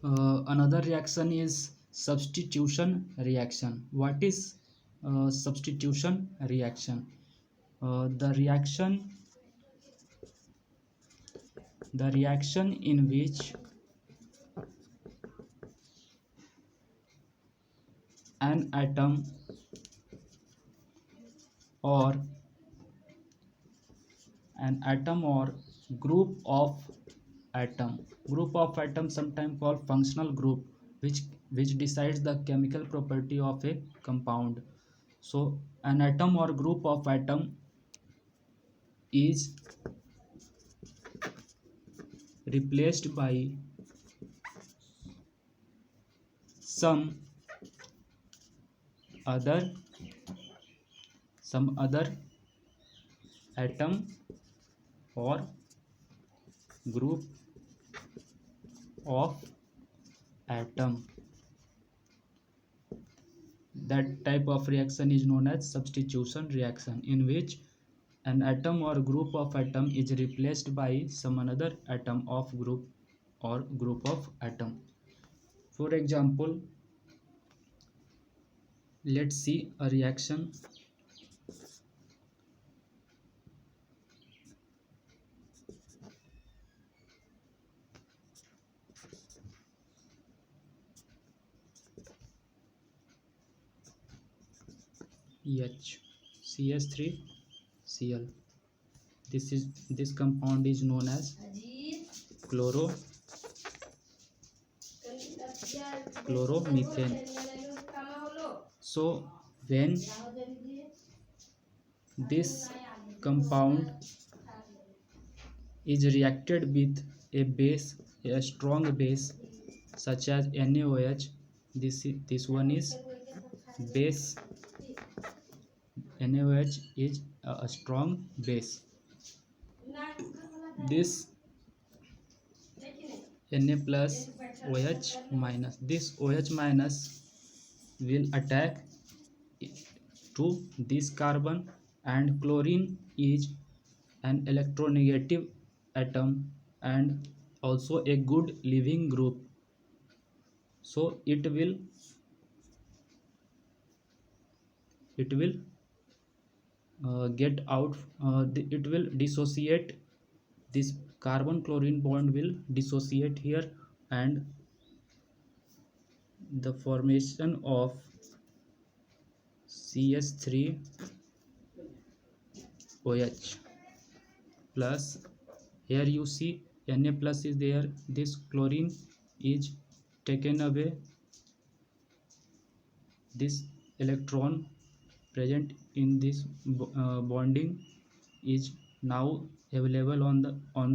Another reaction is substitution reaction. What is substitution reaction? The reaction in which an atom or or group of atom sometimes called functional group, which decides the chemical property of a compound. So an atom or group of atom is replaced by some other atom or group of atom. That type of reaction is known as substitution reaction, in which an atom or group of atom is replaced by some another atom of group or group of atom. For example, let's see a reaction. H CH3Cl. This compound is known as chloro chloromethane. So when this compound is reacted with a strong base such as NaOH, this one is base. NaOH is a strong base. This Na plus OH minus, this OH minus will attack to this carbon, and chlorine is an electronegative atom and also a good leaving group, so it will get out, it will dissociate. This carbon chlorine bond will dissociate here, and the formation of CH3OH plus. Here you see Na plus is there, this chlorine is taken away, this electron present in this bonding is now available on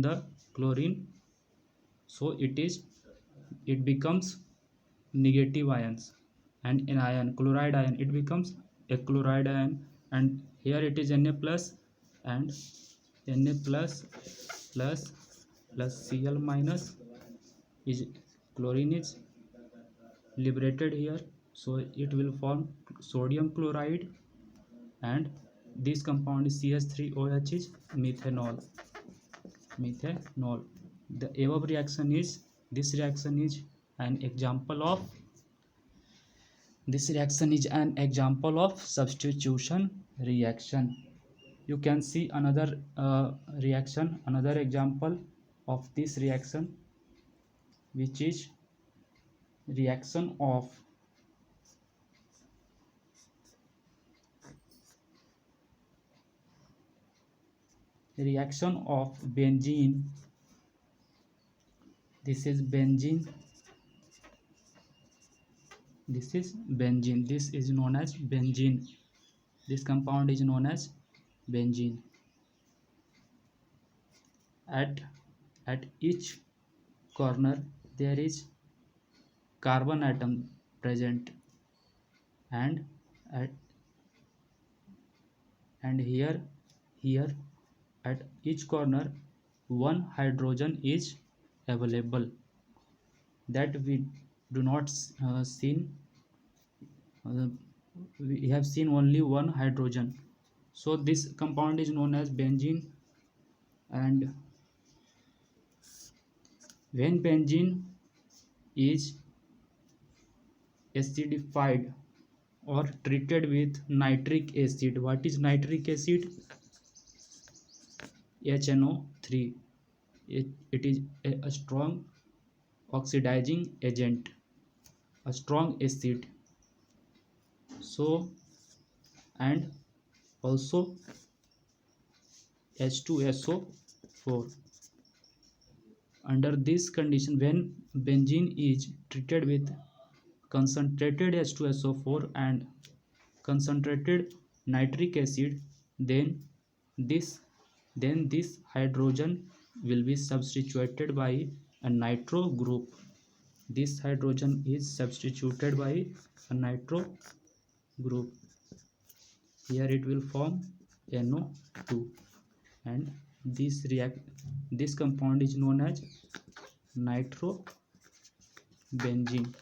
the chlorine, so it becomes negative ions, and an ion, chloride ion, it becomes a chloride ion, and here it is Na plus, and Na plus plus Cl minus is chlorine is liberated here, so it will form sodium chloride, and this compound is CH3OH is methanol. The above reaction is, this reaction is an example of substitution reaction. You can see another reaction, another example of this reaction, which is reaction of benzene. This is benzene, this is known as benzene. This compound is known as benzene. At each corner there is carbon atom present, and here at each corner one hydrogen is available, that we do not seen. We have seen only one hydrogen, so this compound is known as benzene. And when benzene is acidified or treated with nitric acid. What is nitric acid? HNO3. It is a strong oxidizing agent, a strong acid. So, and also H2SO4. Under this condition, when benzene is treated with concentrated H2SO4 and concentrated nitric acid, then this this hydrogen will be substituted by a nitro group. This hydrogen is substituted by a nitro group. Here it will form NO2, and this compound is known as nitrobenzene.